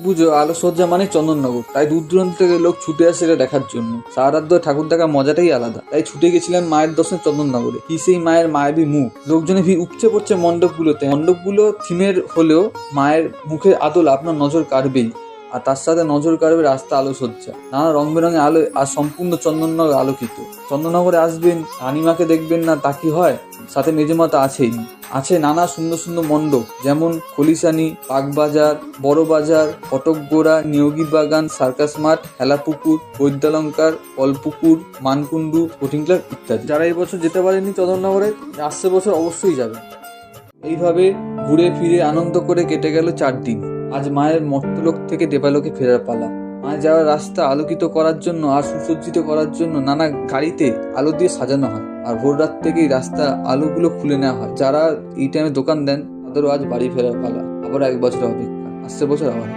পুজো আলোকসজ্জা মানে চন্দননগর, তাই দূর দূরান্ত থেকে লোক ছুটে আসে এটা দেখার জন্য। সারা রাত ধরে ঠাকুর দেখার মজাটাই আলাদা, তাই ছুটে গেছিলাম মায়ের দর্শনে চন্দননগরে। কি সেই মায়ের মায়াবী মুখ, লোকজনে ভিড় উপচে পড়ছে মণ্ডপগুলোতে। মণ্ডপগুলো থিমের হলেও মায়ের মুখের আদল আপনার নজর কাড়বেই। আর তার সাথে নজর কাড়বে রাস্তা আলোকসজ্জা, নানা রং বেরঙের আলো, আর সম্পূর্ণ চন্দননগর আলোকিত। চন্দননগরে আসবেন, রানীমাকে দেখবেন না তা কি হয়? সাথে মেজমাতা আছেই। আছে নানা সুন্দর সুন্দর মণ্ডপ, যেমন খলিশানি, বাগবাজার, বড় বাজার, ফটকগোড়া, নিয়োগী বাগান, সার্কাস মাঠ, হেলাপুকুর, বৈদ্যালঙ্কার, কলপুকুর, মানকুণ্ডু, কোচিং ক্লাব ইত্যাদি। যারা এই বছর যেতে পারেনি চন্দননগরে, আসছে বছর অবশ্যই যাবে। এইভাবে ঘুরে ফিরে আনন্দ করে কেটে গেল 4 দিন। আজ মায়ের মর্তলোক থেকে দেবালোকে ফেরার পালা। মায়ের যাওয়ার রাস্তা আলোকিত করার জন্য আর সুসজ্জিত করার জন্য নানা গাড়িতে আলো দিয়ে সাজানো হয়। আর ভোর রাত থেকেই রাস্তা আলোগুলো খুলে নেওয়া হয়। যারা এই টাইমে দোকান দেন তাদেরও আজ বাড়ি ফেরার পালা। আবার 1 বছর অপেক্ষা, আসছে বছর আবার।